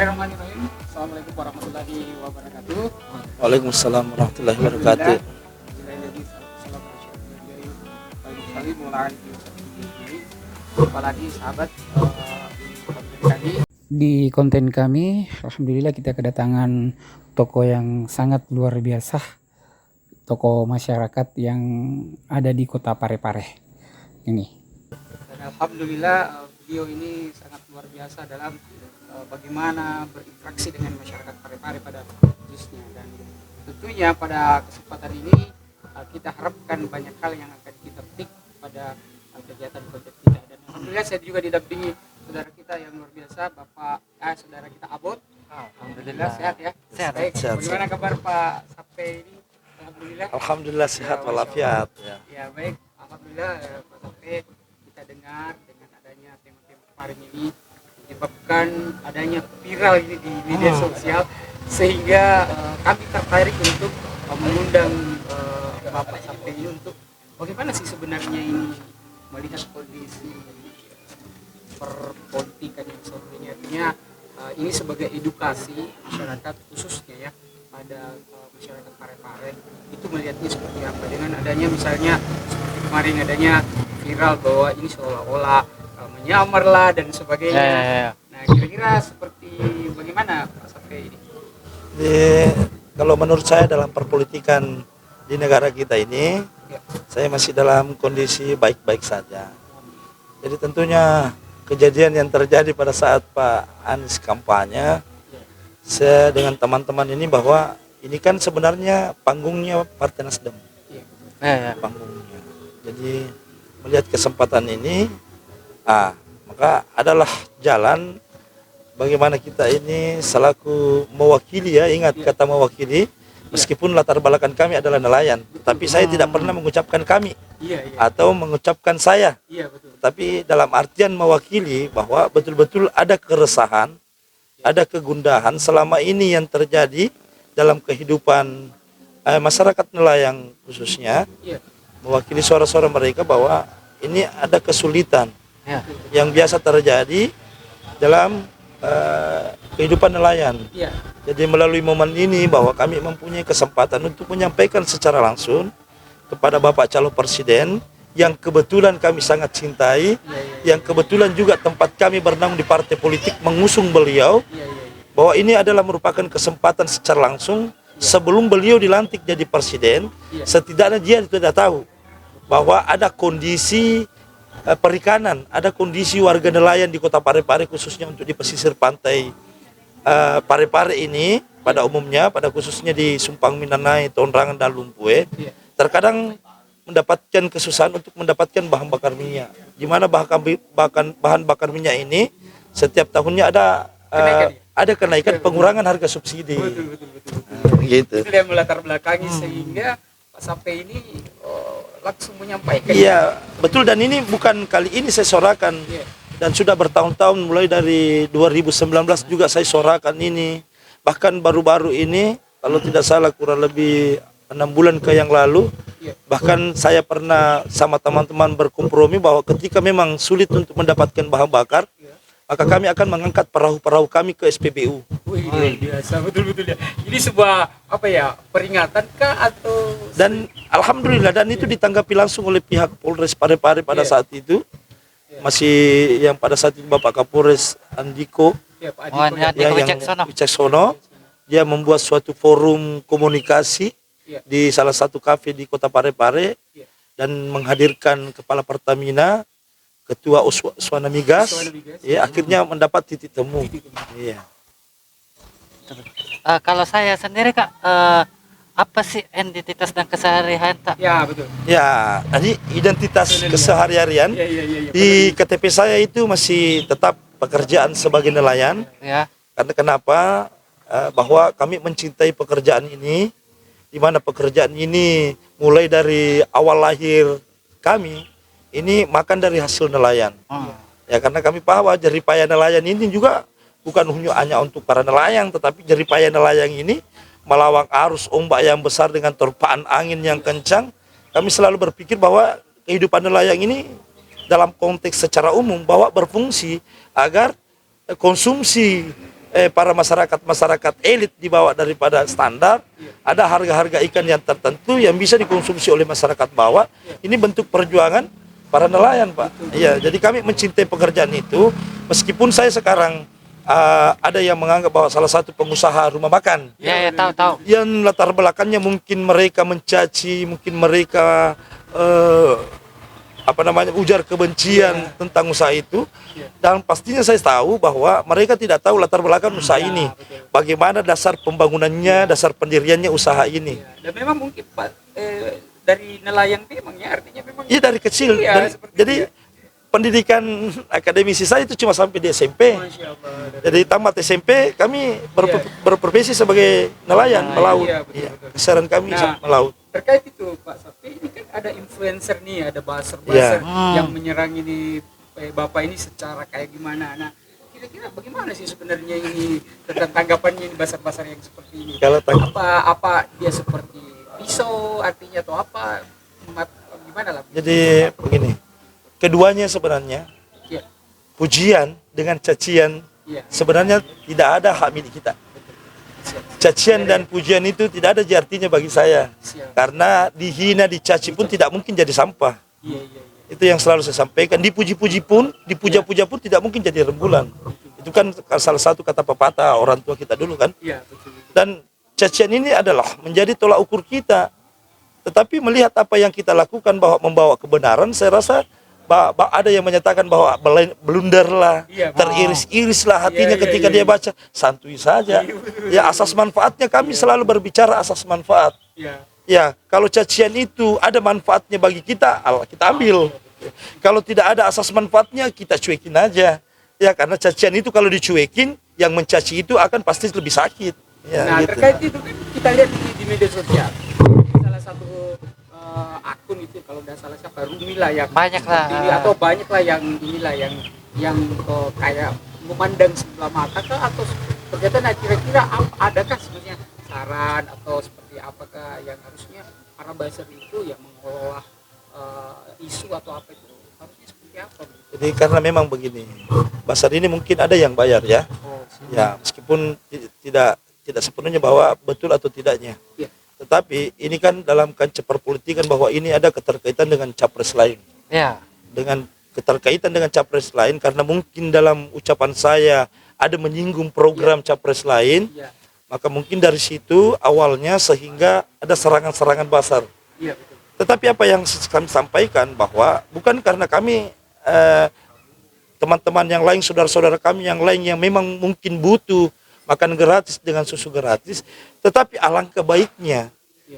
Bismillahirrahmanirrahim. Assalamualaikum warahmatullahi wabarakatuh. Waalaikumsalam warahmatullahi wabarakatuh. Apalagi sahabat di konten kami, alhamdulillah kita kedatangan toko yang sangat luar biasa, toko masyarakat yang ada di Kota Parepare ini. Dan alhamdulillah video ini sangat luar biasa dalam bagaimana berinteraksi dengan masyarakat Parepare pada khususnya, dan tentunya pada kesempatan ini kita harapkan banyak hal yang akan kita petik pada kegiatan konten kita. Dan alhamdulillah saya juga didampingi saudara kita yang luar biasa, Bapak saudara kita Abot. Alhamdulillah sehat ya. Sehat. Baik. Sehat. Bagaimana kabar Pak Sape ini? Alhamdulillah. Alhamdulillah sehat walafiat. Ya baik. Alhamdulillah Pak Sape, kita dengar dengan adanya tema-tema kemarin ini menyebabkan adanya viral ini di media sosial, sehingga kami tertarik untuk mengundang Bapak Sape ini untuk bagaimana sih sebenarnya ini melihat kondisi perpolitikan yang sebenarnya, artinya ini sebagai edukasi masyarakat khususnya ya pada masyarakat Parepare itu melihatnya seperti apa dengan adanya misalnya seperti kemarin adanya viral bahwa ini seolah-olah menyamar lah dan sebagainya. Nah kira-kira seperti bagaimana Pak Sape ini? Kalau menurut saya dalam perpolitikan di negara kita ini, saya masih dalam kondisi baik-baik saja. Jadi tentunya kejadian yang terjadi pada saat Pak Anies kampanye, saya dengan teman-teman ini bahwa ini kan sebenarnya panggungnya Partai Nasdem, panggungnya. Jadi melihat kesempatan ini, maka adalah jalan bagaimana kita ini selaku mewakili, ya ingat kata mewakili, meskipun latar belakang kami adalah nelayan, tapi saya tidak pernah mengucapkan kami atau mengucapkan saya. Tapi dalam artian mewakili bahwa betul-betul ada keresahan, ada kegundahan selama ini yang terjadi dalam kehidupan masyarakat nelayan khususnya, mewakili suara-suara mereka bahwa ini ada kesulitan yang biasa terjadi dalam kehidupan nelayan. Jadi melalui momen ini bahwa kami mempunyai kesempatan untuk menyampaikan secara langsung kepada Bapak calon presiden yang kebetulan kami sangat cintai, yang kebetulan juga tempat kami bernaung di partai politik mengusung beliau, bahwa ini adalah merupakan kesempatan secara langsung sebelum beliau dilantik jadi presiden. Setidaknya dia sudah tahu bahwa ada kondisi perikanan, ada kondisi warga nelayan di Kota Parepare khususnya untuk di pesisir pantai Parepare ini pada umumnya, pada khususnya di Sumpang Minanai, Tonrangan dan Lumpue, terkadang mendapatkan kesusahan untuk mendapatkan bahan bakar minyak, di mana bahan bakar minyak ini setiap tahunnya ada kenaikan pengurangan harga subsidi. Betul. Gitu. Itu yang melatar belakangi sehingga Pak Sape ini langsung menyampaikan. Iya, betul, dan ini bukan kali ini saya sorakan. Dan sudah bertahun-tahun, mulai dari 2019 juga saya sorakan ini. Bahkan baru-baru ini, kalau tidak salah kurang lebih 6 bulan ke yang lalu, bahkan saya pernah sama teman-teman berkompromi bahwa ketika memang sulit untuk mendapatkan bahan bakar, maka kami akan mengangkat perahu-perahu kami ke SPBU. Wih, biasa, betul-betul ya. Ini sebuah peringatan kah atau? Dan alhamdulillah, dan itu ditanggapi langsung oleh pihak Polres Parepare pada saat itu. Masih yang pada saat itu Bapak Kapolres Andiko, Pak yang Wicaksono, dia membuat suatu forum komunikasi di salah satu kafe di Kota Parepare dan menghadirkan Kepala Pertamina, Ketua Uswana Migas, akhirnya mendapat titik temu. Kalau saya sendiri Kak, apa sih identitas dan keseharian tak? Ya betul. Ya, jadi identitas keseharian di KTP saya itu masih tetap pekerjaan sebagai nelayan. Karena kenapa? Bahwa kami mencintai pekerjaan ini, di mana pekerjaan ini mulai dari awal lahir kami ini makan dari hasil nelayan. Ya, karena kami paham jeripaya nelayan ini juga bukan hanya untuk para nelayan, tetapi jeripaya nelayan ini melawang arus ombak yang besar dengan terpaan angin yang kencang. Kami selalu berpikir bahwa kehidupan nelayan ini dalam konteks secara umum bahwa berfungsi agar konsumsi para masyarakat elit di bawah daripada standar, ada harga-harga ikan yang tertentu yang bisa dikonsumsi oleh masyarakat bawah. Ini bentuk perjuangan para nelayan, Pak. Iya, jadi kami mencintai pekerjaan itu, meskipun saya sekarang ada yang menganggap bahwa salah satu pengusaha rumah makan Ya, ya, tahu. yang latar belakangnya mungkin mereka mencaci, mungkin mereka ujar kebencian tentang usaha itu, dan pastinya saya tahu bahwa mereka tidak tahu latar belakang usaha ini, bagaimana dasar pembangunannya, dasar pendiriannya usaha ini. Dan memang mungkin Pak dari nelayan memangnya artinya memang Iya, dari kecil. seperti Jadi itu. pendidikan akademisi saya itu cuma sampai di SMP. Masya Allah. Jadi tamat SMP kami berprofesi sebagai nelayan, melaut. Iya, betul, Iya, betul. keseharian kami Nah, melaut. Terkait itu Pak Sapi, ini kan ada influencer nih, ada buzzer Iya. yang menyerang ini Bapak ini secara kayak gimana. Nah, kira-kira bagaimana sih sebenarnya ini tentang tanggapannya ini buzzer-buzzer yang seperti ini? Kalau Apa dia seperti pisau artinya atau apa? Gimana lah? Jadi begini, keduanya sebenarnya Iya. pujian dengan cacian Iya. sebenarnya tidak ada hak milik kita. Cacian dan pujian itu tidak ada artinya bagi saya, Siap. karena dihina, dicaci pun tidak mungkin jadi sampah. Iya, iya, iya. Itu yang selalu saya sampaikan. Dipuji-puji pun, dipuja-puja pun tidak mungkin jadi rembulan. Itu kan salah satu kata pepatah orang tua kita dulu kan. Iya, betul. Dan cacian ini adalah menjadi tolak ukur kita. Tetapi melihat apa yang kita lakukan bahwa membawa kebenaran, saya rasa ada yang menyatakan bahwa blunderlah, Iya, teriris-irislah hatinya Iya, iya, ketika iya, dia iya. baca. Santuy saja. Iya, betul, Ya, asas manfaatnya kami selalu berbicara asas manfaat. Iya. Ya, kalau cacian itu ada manfaatnya bagi kita, kita ambil. Kalau tidak ada asas manfaatnya, kita cuekin aja. Ya, karena cacian itu kalau dicuekin, yang mencaci itu akan pasti lebih sakit. Ya, Nah, gitu. terkait itu kan kita lihat di media sosial. Salah satu akun itu kalau nggak salah siapa Rumi lah yang Banyak lah. seperti ini, atau banyak lah yang inilah yang kayak memandang sebelah mata kah, atau ternyata nah kira-kira adakah sebenarnya saran atau seperti apakah yang harusnya para buzzer itu yang mengelola isu atau apa itu harusnya seperti apa? Jadi karena memang begini, pasar ini mungkin ada yang bayar ya. Oh, Ya, meskipun tidak sepenuhnya bahwa betul atau tidaknya. Iya. Tetapi ini kan dalam kancah perpolitikan bahwa ini ada keterkaitan dengan capres lain. Ya. Dengan keterkaitan dengan capres lain, karena mungkin dalam ucapan saya ada menyinggung program capres lain, Iya, maka mungkin dari situ awalnya sehingga ada serangan-serangan besar. iya betul. Tetapi apa yang kami sampaikan bahwa bukan karena kami teman-teman yang lain, saudara-saudara kami yang lain yang memang mungkin butuh makan gratis dengan susu gratis, tetapi alangkah baiknya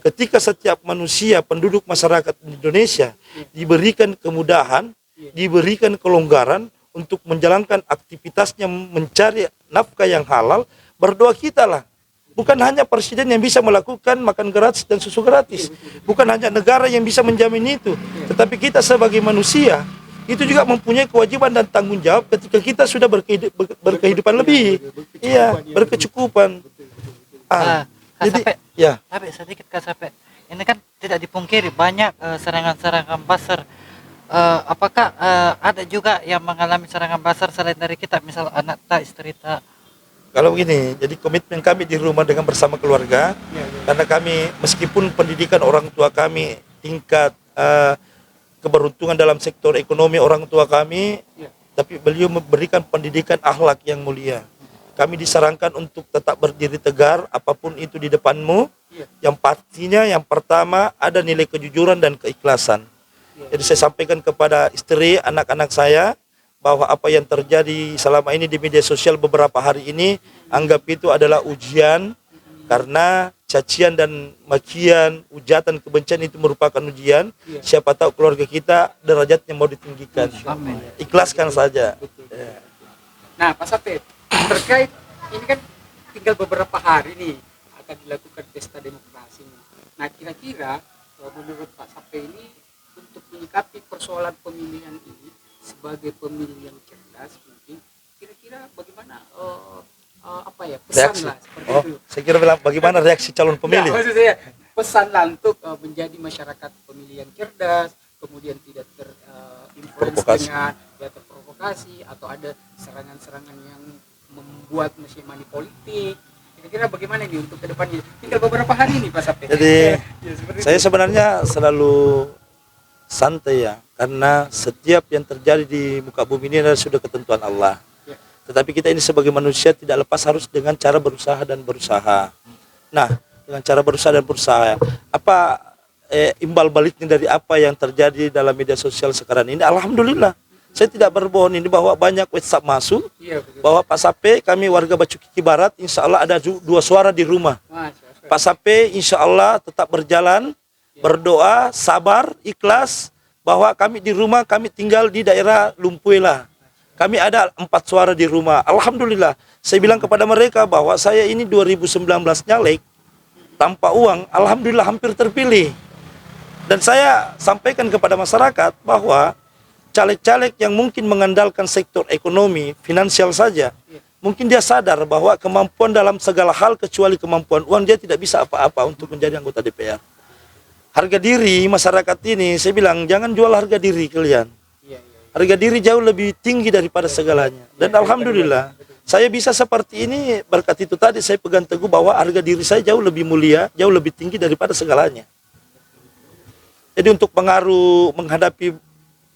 ketika setiap manusia, penduduk masyarakat Indonesia diberikan kemudahan, diberikan kelonggaran untuk menjalankan aktivitasnya mencari nafkah yang halal, berdoa kita lah. Bukan hanya presiden yang bisa melakukan makan gratis dan susu gratis. Bukan hanya negara yang bisa menjamin itu. Tetapi kita sebagai manusia, itu juga mempunyai kewajiban dan tanggung jawab ketika kita sudah berkehidupan lebih. Iya, berkecukupan. Kak Jadi, Sape, ya. Sape, sedikit Kak Sape. Ini kan tidak dipungkiri banyak serangan-serangan buzzer. Apakah ada juga yang mengalami serangan buzzer selain dari kita, misal anak tak, istri tak? Kalau begini, jadi komitmen kami di rumah dengan bersama keluarga, karena kami meskipun pendidikan orang tua kami tingkat keberuntungan dalam sektor ekonomi orang tua kami, tapi beliau memberikan pendidikan akhlak yang mulia. Kami disarankan untuk tetap berdiri tegar apapun itu di depanmu. Yang pastinya yang pertama ada nilai kejujuran dan keikhlasan. Jadi saya sampaikan kepada istri, anak-anak saya, bahwa apa yang terjadi selama ini di media sosial beberapa hari ini, anggap itu adalah ujian, karena cacian dan makian, ujatan, kebencian itu merupakan ujian. Siapa tahu keluarga kita derajatnya mau ditinggikan. Amin. Ikhlaskan saja. Ya. Nah, Pak Sape, terkait ini kan tinggal beberapa hari nih akan dilakukan pesta demokrasi nih. Nah, kira-kira menurut Pak Sape ini untuk menyikapi persoalan pemilihan ini sebagai pemilih yang cerdas, mungkin kira-kira bagaimana apa ya pesan Reaksi. lah seperti Oh, itu. saya kira bilang bagaimana reaksi calon pemilih. Nah, maksud saya pesan lah untuk menjadi masyarakat pemilih yang cerdas, kemudian tidak terinfluence Provokasi. dengan ya terprovokasi atau ada serangan-serangan yang membuat mesin money politik. Kira-kira bagaimana nih untuk kedepannya? Tinggal beberapa hari nih Pak Sape. Jadi seperti saya itu. sebenarnya selalu santai ya, karena setiap yang terjadi di muka bumi ini adalah sudah ketentuan Allah. Ya. Tetapi kita ini sebagai manusia tidak lepas harus dengan cara berusaha dan berusaha. Nah, dengan cara berusaha dan berusaha, apa imbal baliknya dari apa yang terjadi dalam media sosial sekarang ini? Alhamdulillah, saya tidak berbohong ini bahwa banyak WhatsApp masuk, Iya, betul. bahwa Pak Sape, kami warga Bacukiki Barat, insya Allah ada 2 suara di rumah. Masya Allah. Pak Sape insya Allah tetap berjalan, berdoa, sabar, ikhlas, bahwa kami di rumah, kami tinggal di daerah Lumpuela. Kami ada 4 suara di rumah. Alhamdulillah. Saya bilang kepada mereka bahwa saya ini 2019 nyalek tanpa uang, alhamdulillah hampir terpilih. Dan saya sampaikan kepada masyarakat bahwa caleg-caleg yang mungkin mengandalkan sektor ekonomi, finansial saja, mungkin dia sadar bahwa kemampuan dalam segala hal kecuali kemampuan uang, dia tidak bisa apa-apa untuk menjadi anggota DPR. Harga diri masyarakat ini, saya bilang jangan jual harga diri kalian. Iya, iya. Harga diri jauh lebih tinggi daripada segalanya. Dan alhamdulillah, saya bisa seperti ini berkat itu tadi saya pegang teguh bahwa harga diri saya jauh lebih mulia, jauh lebih tinggi daripada segalanya. Jadi untuk pengaruh menghadapi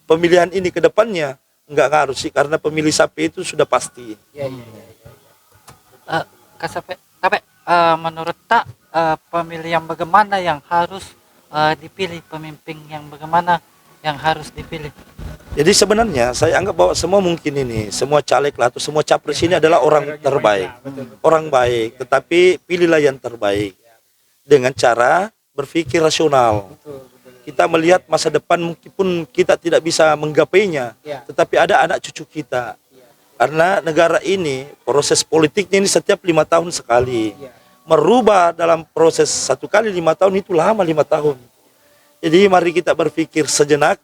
pemilihan ini ke depannya, enggak ngaruh sih, karena pemilih Sape itu sudah pasti. Iya, iya, iya. Kak Sape, menurut tak pemilih yang bagaimana yang harus dipilih, pemimpin yang bagaimana yang harus dipilih? Jadi sebenarnya saya anggap bahwa semua mungkin ini, semua caleg lah atau semua capres ini adalah orang terbaik, orang baik. Tetapi pilihlah yang terbaik dengan cara berpikir rasional. Kita melihat masa depan meskipun kita tidak bisa menggapainya, Ya. tetapi ada anak cucu kita. Karena negara ini proses politiknya ini setiap 5 tahun sekali. Ya. Merubah dalam proses 1 kali 5 tahun itu lama 5 tahun. Jadi mari kita berpikir sejenak,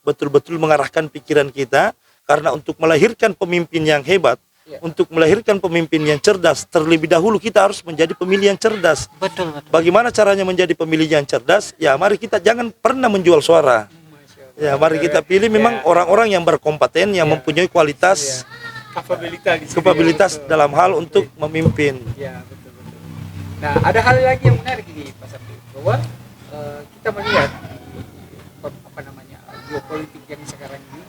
betul-betul mengarahkan pikiran kita, karena untuk melahirkan pemimpin yang hebat, untuk melahirkan pemimpin yang cerdas, terlebih dahulu kita harus menjadi pemilih yang cerdas. Betul, betul. Bagaimana caranya menjadi pemilih yang cerdas? Ya mari kita jangan pernah menjual suara. Ya mari kita pilih memang orang-orang yang berkompeten, yang mempunyai kualitas, kapabilitas dalam hal untuk memimpin. Ya, betul, betul. Nah, ada hal lagi yang menarik ini Pak Sapi, bahwa kita melihat di geopolitik yang sekarang ini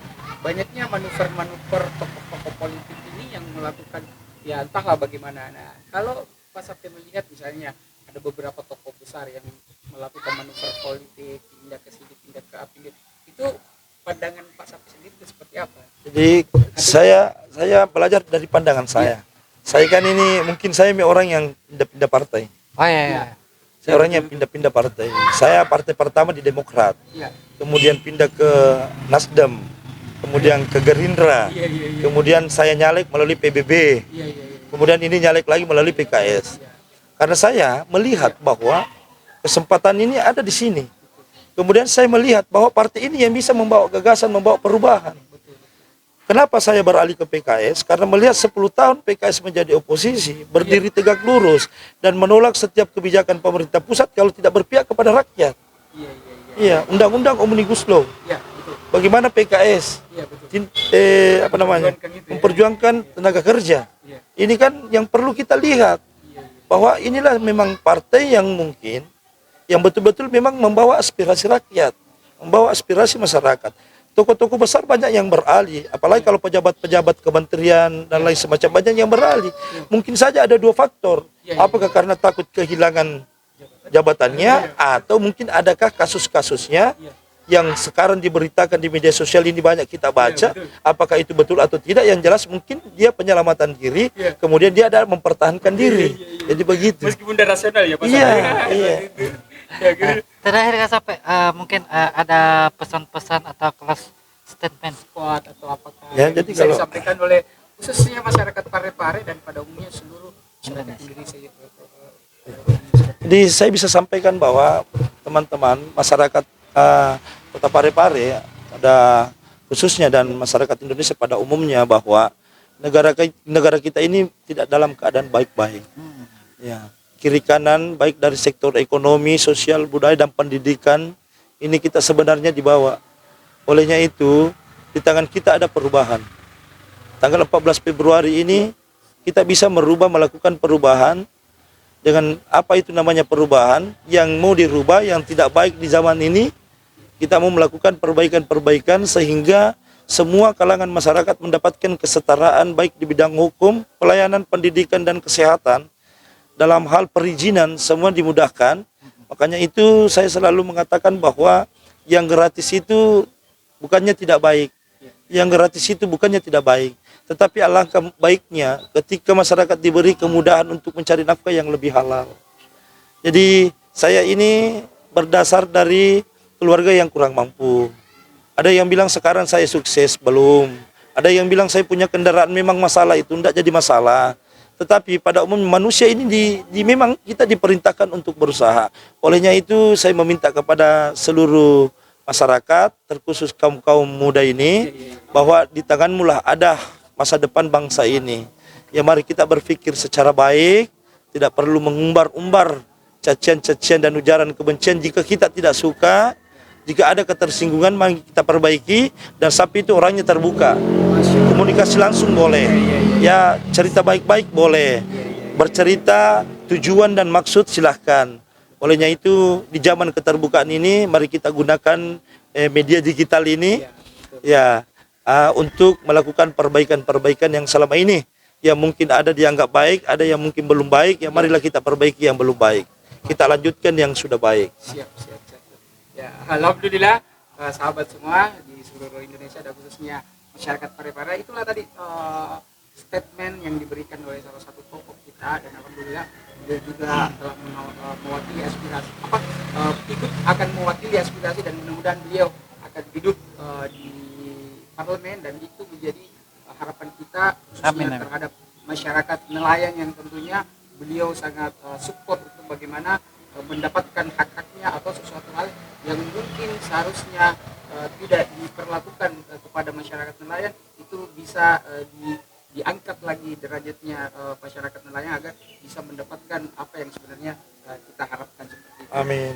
banyaknya manuver-manuver tokoh-tokoh politik ini yang melakukan ya entahlah bagaimana. Nah, kalau Pak Sapi melihat misalnya ada beberapa tokoh besar yang melakukan manuver politik, pindah ke sini, pindah ke apa, itu pandangan Pak Sapi sendiri itu seperti apa? Jadi saya belajar dari pandangan saya. Saya kan ini mungkin saya orang yang pindah-pindah partai. Oh iya, iya. Saya orangnya pindah-pindah partai. Saya partai pertama di Demokrat, Iya. kemudian pindah ke Nasdem, kemudian ke Gerindra, kemudian saya nyalek melalui PBB, kemudian ini nyalek lagi melalui PKS. Karena saya melihat bahwa kesempatan ini ada di sini. Kemudian saya melihat bahwa partai ini yang bisa membawa gagasan, membawa perubahan. Kenapa saya beralih ke PKS? Karena melihat 10 tahun PKS menjadi oposisi, berdiri tegak lurus, dan menolak setiap kebijakan pemerintah pusat kalau tidak berpihak kepada rakyat. Iya, undang-undang Omnibus Law. Iya, betul. Bagaimana PKS Iya, betul. memperjuangkan tenaga kerja. Iya. Ini kan yang perlu kita lihat, bahwa inilah memang partai yang mungkin yang betul-betul memang membawa aspirasi rakyat, membawa aspirasi masyarakat. Tokoh-tokoh besar banyak yang beralih, apalagi kalau pejabat-pejabat kementerian dan lain semacam banyak yang beralih. Mungkin saja ada 2 faktor. Apakah karena takut kehilangan jabatannya, atau mungkin adakah kasus-kasusnya yang sekarang diberitakan di media sosial ini banyak kita baca, apakah itu betul atau tidak? Yang jelas mungkin dia penyelamatan diri, kemudian dia ada mempertahankan diri. Jadi begitu. Meskipun udah rasional ya Pak Iya, Sapi. iya. Terakhir Kak Sape, mungkin ada pesan-pesan atau kelas statement. Kuat atau apakah Ya, yang jadi bisa kalau- disampaikan oleh khususnya masyarakat Parepare dan pada umumnya seluruh Indonesia. Jadi saya bisa sampaikan bahwa teman-teman masyarakat Kota Parepare ada khususnya dan masyarakat Indonesia pada umumnya bahwa negara kita ini tidak dalam keadaan baik-baik. Ya, kiri kanan baik dari sektor ekonomi, sosial, budaya dan pendidikan ini kita sebenarnya dibawa. Olehnya itu di tangan kita ada perubahan. Tanggal 14 Februari ini kita bisa melakukan perubahan dengan apa itu namanya perubahan yang mau dirubah, yang tidak baik di zaman ini. Kita mau melakukan perbaikan-perbaikan sehingga semua kalangan masyarakat mendapatkan kesetaraan baik di bidang hukum, pelayanan pendidikan dan kesehatan. Dalam hal perizinan semua dimudahkan. Makanya itu saya selalu mengatakan bahwa yang gratis itu bukannya tidak baik. Yang gratis itu bukannya tidak baik. Tetapi alangkah baiknya ketika masyarakat diberi kemudahan untuk mencari nafkah yang lebih halal. Jadi saya ini berdasar dari keluarga yang kurang mampu. Ada yang bilang sekarang saya sukses, belum. Ada yang bilang saya punya kendaraan, memang masalah itu, tidak jadi masalah. Tetapi pada umumnya manusia ini memang kita diperintahkan untuk berusaha. Olehnya itu saya meminta kepada seluruh masyarakat, terkhusus kaum muda ini, bahwa di tanganmu lah ada masa depan bangsa ini. Ya mari kita berpikir secara baik, tidak perlu mengumbar-umbar cacian-cacian dan ujaran kebencian. Jika kita tidak suka, jika ada ketersinggungan, mari kita perbaiki, dan sampai itu orangnya terbuka. Komunikasi langsung boleh, ya cerita baik-baik boleh, bercerita tujuan dan maksud silahkan. Olehnya itu di zaman keterbukaan ini, mari kita gunakan media digital ini ya untuk melakukan perbaikan-perbaikan yang selama ini yang mungkin ada dianggap baik, ada yang mungkin belum baik, ya marilah kita perbaiki yang belum baik. Kita lanjutkan yang sudah baik. Siap. Ya, alhamdulillah sahabat semua di seluruh Indonesia dan khususnya masyarakat Parepare, itulah tadi statement yang diberikan oleh salah satu tokoh kita, dan alhamdulillah dia juga telah mewakili aspirasi ikut akan mewakili aspirasi, dan mudah-mudahan beliau akan hidup di parlemen, dan itu menjadi harapan kita khususnya terhadap masyarakat nelayan yang tentunya beliau sangat support untuk bagaimana mendapatkan hak-haknya atau sesuatu hal yang mungkin seharusnya tidak diperlakukan kepada masyarakat nelayan, itu bisa diangkat lagi derajatnya masyarakat nelayan agar bisa mendapatkan apa yang sebenarnya kita harapkan seperti itu. Amin.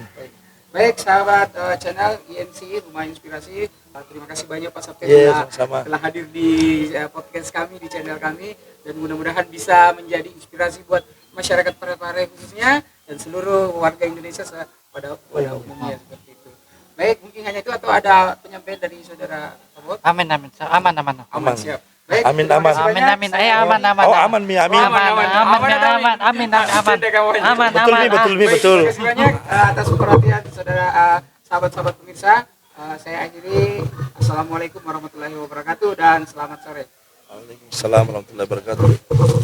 Baik sahabat channel INC Rumah Inspirasi, terima kasih banyak Pak Sapir telah hadir di podcast kami, di channel kami, dan mudah-mudahan bisa menjadi inspirasi buat masyarakat Parepare khususnya dan seluruh warga Indonesia pada umumnya seperti itu. Baik, mungkin hanya itu atau ada penyampaian dari saudara Robot? Amin. Aman, siap. Baik, Amin. Amin. Aman. Oh, aman Mi, amin. Betul. Terima kasih banyak atas perhatian saudara sahabat-sahabat pemirsa. Saya akhiri. Assalamualaikum warahmatullahi wabarakatuh dan selamat sore. Waalaikumsalam warahmatullahi wabarakatuh.